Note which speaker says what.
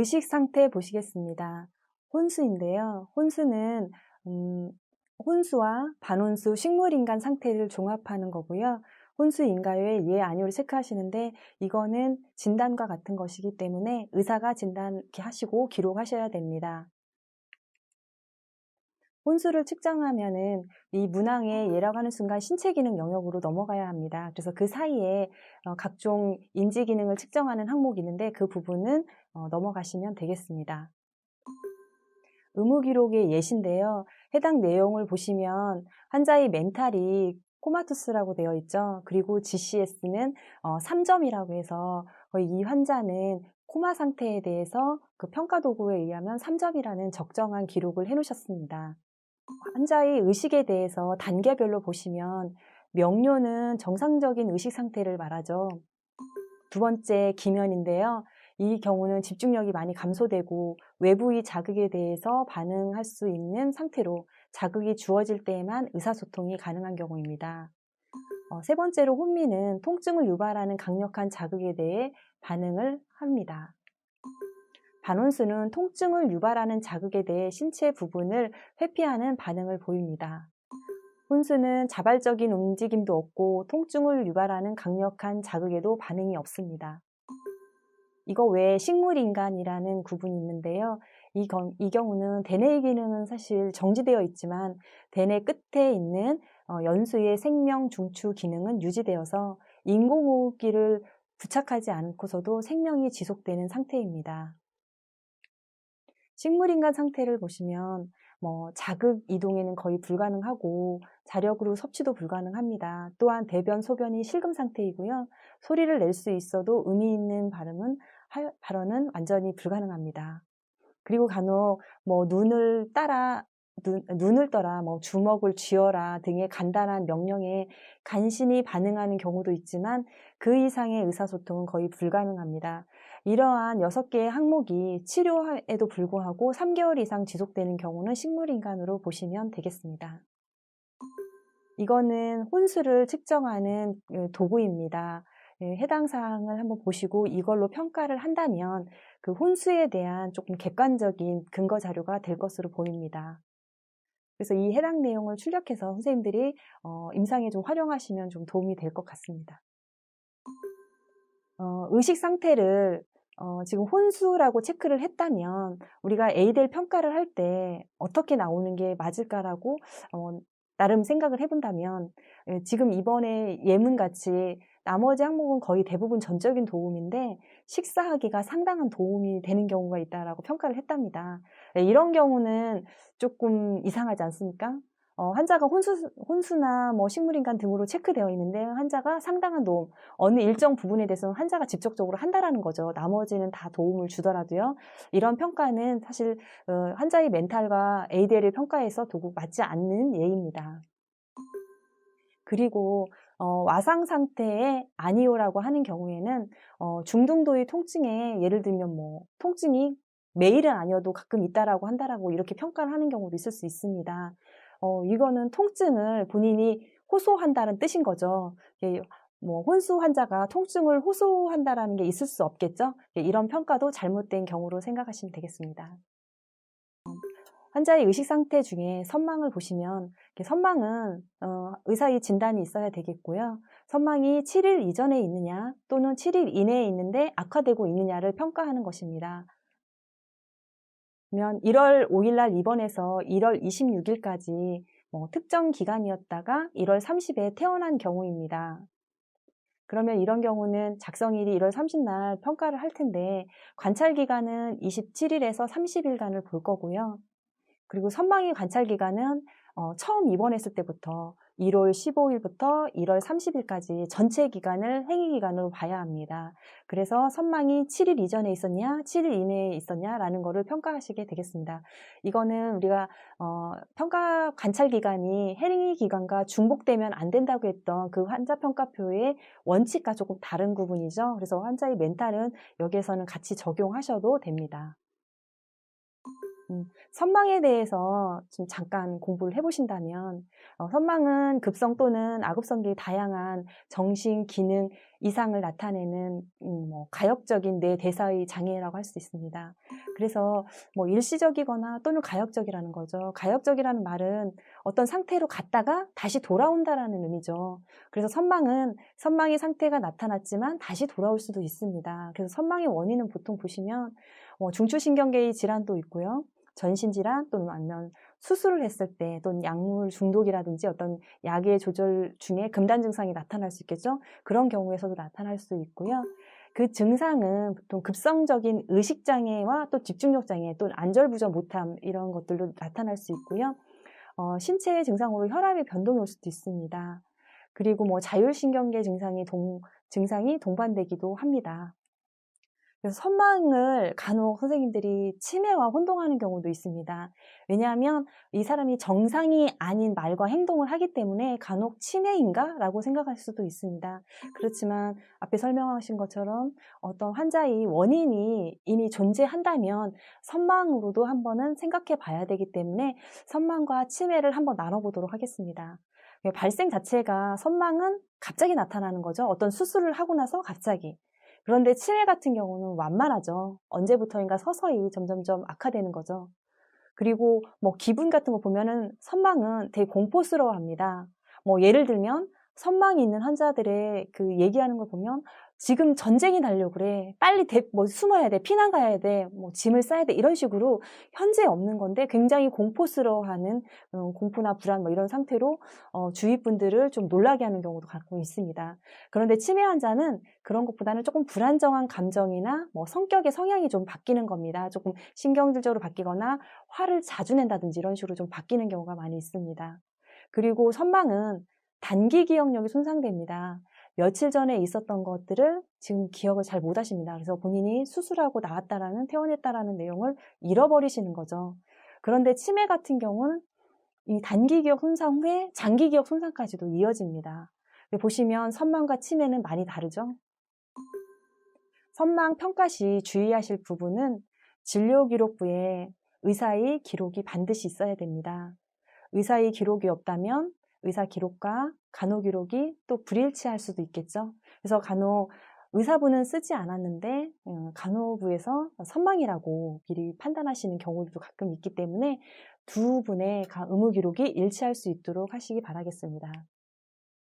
Speaker 1: 의식 상태 보시겠습니다. 혼수인데요. 혼수는 혼수와 반혼수 식물인간 상태를 종합하는 거고요. 혼수인가요에 예, 아니오를 체크하시는데 이거는 진단과 같은 것이기 때문에 의사가 진단 하시고 기록하셔야 됩니다. 혼수를 측정하면은 이 문항에 예라고 하는 순간 신체 기능 영역으로 넘어가야 합니다. 그래서 그 사이에 각종 인지 기능을 측정하는 항목이 있는데 그 부분은 넘어가시면 되겠습니다. 의무 기록의 예시인데요. 해당 내용을 보시면 환자의 멘탈이 코마투스라고 되어 있죠. 그리고 GCS는 3점이라고 해서 거의 이 환자는 코마 상태에 대해서 그 평가 도구에 의하면 3점이라는 적정한 기록을 해 놓으셨습니다. 환자의 의식에 대해서 단계별로 보시면 명료는 정상적인 의식 상태를 말하죠. 두 번째 기면인데요. 이 경우는 집중력이 많이 감소되고 외부의 자극에 대해서 반응할 수 있는 상태로 자극이 주어질 때에만 의사소통이 가능한 경우입니다. 세 번째로 혼미는 통증을 유발하는 강력한 자극에 대해 반응을 합니다. 반혼수는 통증을 유발하는 자극에 대해 신체 부분을 회피하는 반응을 보입니다. 혼수는 자발적인 움직임도 없고 통증을 유발하는 강력한 자극에도 반응이 없습니다. 이거 외에 식물인간이라는 구분이 있는데요. 이 경우는 대뇌의 기능은 사실 정지되어 있지만 대뇌 끝에 있는 연수의 생명 중추 기능은 유지되어서 인공호흡기를 부착하지 않고서도 생명이 지속되는 상태입니다. 식물인간 상태를 보시면 자극 이동에는 거의 불가능하고 자력으로 섭취도 불가능합니다. 또한 대변, 소변이 실금 상태이고요. 소리를 낼 수 있어도 의미 있는 발언은 완전히 불가능합니다. 그리고 간혹 눈을 떠라, 주먹을 쥐어라 등의 간단한 명령에 간신히 반응하는 경우도 있지만 그 이상의 의사소통은 거의 불가능합니다. 이러한 6개의 항목이 치료에도 불구하고 3개월 이상 지속되는 경우는 식물인간으로 보시면 되겠습니다. 이거는 혼수를 측정하는 도구입니다. 해당 사항을 한번 보시고 이걸로 평가를 한다면 그 혼수에 대한 조금 객관적인 근거 자료가 될 것으로 보입니다. 그래서 이 해당 내용을 출력해서 선생님들이 임상에 좀 활용하시면 좀 도움이 될 것 같습니다. 의식 상태를 지금 혼수라고 체크를 했다면 우리가 에이델 평가를 할 때 어떻게 나오는 게 맞을까라고 나름 생각을 해본다면 지금 이번에 예문같이 나머지 항목은 거의 대부분 전적인 도움인데 식사하기가 상당한 도움이 되는 경우가 있다라고 평가를 했답니다. 이런 경우는 조금 이상하지 않습니까? 환자가 혼수나 식물인간 등으로 체크되어 있는데 환자가 상당한 도움, 어느 일정 부분에 대해서는 환자가 직접적으로 한다라는 거죠. 나머지는 다 도움을 주더라도요. 이런 평가는 사실 환자의 멘탈과 ADL을 평가해서 도구 맞지 않는 예입니다. 그리고 와상 상태의 아니오라고 하는 경우에는 중등도의 통증에 예를 들면 통증이 매일은 아니어도 가끔 있다라고 한다라고 이렇게 평가를 하는 경우도 있을 수 있습니다. 이거는 통증을 본인이 호소한다는 뜻인 거죠. 혼수 환자가 통증을 호소한다라는 게 있을 수 없겠죠. 이런 평가도 잘못된 경우로 생각하시면 되겠습니다. 환자의 의식 상태 중에 선망을 보시면 선망은 의사의 진단이 있어야 되겠고요. 선망이 7일 이전에 있느냐 또는 7일 이내에 있는데 악화되고 있느냐를 평가하는 것입니다. 그러면 1월 5일 날 입원해서 1월 26일까지 특정 기간이었다가 1월 30일에 퇴원한 경우입니다. 그러면 이런 경우는 작성일이 1월 30날 평가를 할 텐데 관찰 기간은 27일에서 30일간을 볼 거고요. 그리고 선망의 관찰 기간은 처음 입원했을 때부터 1월 15일부터 1월 30일까지 전체 기간을 행위 기간으로 봐야 합니다. 그래서 선망이 7일 이전에 있었냐, 7일 이내에 있었냐라는 거를 평가하시게 되겠습니다. 이거는 우리가 평가 관찰 기간이 행위 기간과 중복되면 안 된다고 했던 그 환자 평가표의 원칙과 조금 다른 부분이죠. 그래서 환자의 멘탈은 여기에서는 같이 적용하셔도 됩니다. 선망에 대해서 좀 잠깐 공부를 해보신다면 선망은 급성 또는 아급성기 다양한 정신 기능 이상을 나타내는 뭐 가역적인 뇌 대사의 장애라고 할 수 있습니다. 그래서 뭐 일시적이거나 또는 가역적이라는 거죠. 가역적이라는 말은 어떤 상태로 갔다가 다시 돌아온다라는 의미죠. 그래서 선망의 상태가 나타났지만 다시 돌아올 수도 있습니다. 그래서 선망의 원인은 보통 보시면 중추신경계의 질환도 있고요. 전신질환 또는 아니면 수술을 했을 때 또는 약물 중독이라든지 어떤 약의 조절 중에 금단 증상이 나타날 수 있겠죠. 그런 경우에서도 나타날 수 있고요. 그 증상은 보통 급성적인 의식장애와 또 집중력장애 또는 안절부절 못함 이런 것들로 나타날 수 있고요. 신체 증상으로 혈압의 변동이 올 수도 있습니다. 그리고 뭐 자율신경계 증상이 동반되기도 합니다. 그래서 선망을 간혹 선생님들이 치매와 혼동하는 경우도 있습니다. 왜냐하면 이 사람이 정상이 아닌 말과 행동을 하기 때문에 간혹 치매인가? 라고 생각할 수도 있습니다. 그렇지만 앞에 설명하신 것처럼 어떤 환자의 원인이 이미 존재한다면 선망으로도 한번은 생각해 봐야 되기 때문에 선망과 치매를 한번 나눠보도록 하겠습니다. 발생 자체가 선망은 갑자기 나타나는 거죠. 어떤 수술을 하고 나서 갑자기. 그런데 치매 같은 경우는 완만하죠. 언제부터인가 서서히 점점점 악화되는 거죠. 그리고 뭐 기분 같은 거 보면은 선망은 되게 공포스러워합니다. 뭐 예를 들면 선망이 있는 환자들의 그 얘기하는 걸 보면 지금 전쟁이 나려고 그래. 빨리 숨어야 돼. 피난 가야 돼. 뭐 짐을 싸야 돼. 이런 식으로 현재 없는 건데 굉장히 공포스러워하는 공포나 불안 뭐 이런 상태로 주위 분들을 좀 놀라게 하는 경우도 가끔 있습니다. 그런데 치매 환자는 그런 것보다는 조금 불안정한 감정이나 뭐 성격의 성향이 좀 바뀌는 겁니다. 조금 신경질적으로 바뀌거나 화를 자주 낸다든지 이런 식으로 좀 바뀌는 경우가 많이 있습니다. 그리고 선망은 단기 기억력이 손상됩니다. 며칠 전에 있었던 것들을 지금 기억을 잘 못 하십니다. 그래서 본인이 수술하고 퇴원했다라는 내용을 잃어버리시는 거죠. 그런데 치매 같은 경우는 이 단기 기억 손상 후에 장기 기억 손상까지도 이어집니다. 보시면 선망과 치매는 많이 다르죠? 선망 평가 시 주의하실 부분은 진료기록부에 의사의 기록이 반드시 있어야 됩니다. 의사의 기록이 없다면 의사 기록과 간호 기록이 또 불일치할 수도 있겠죠. 그래서 간혹 의사분은 쓰지 않았는데 간호부에서 선망이라고 미리 판단하시는 경우도 가끔 있기 때문에 두 분의 의무 기록이 일치할 수 있도록 하시기 바라겠습니다.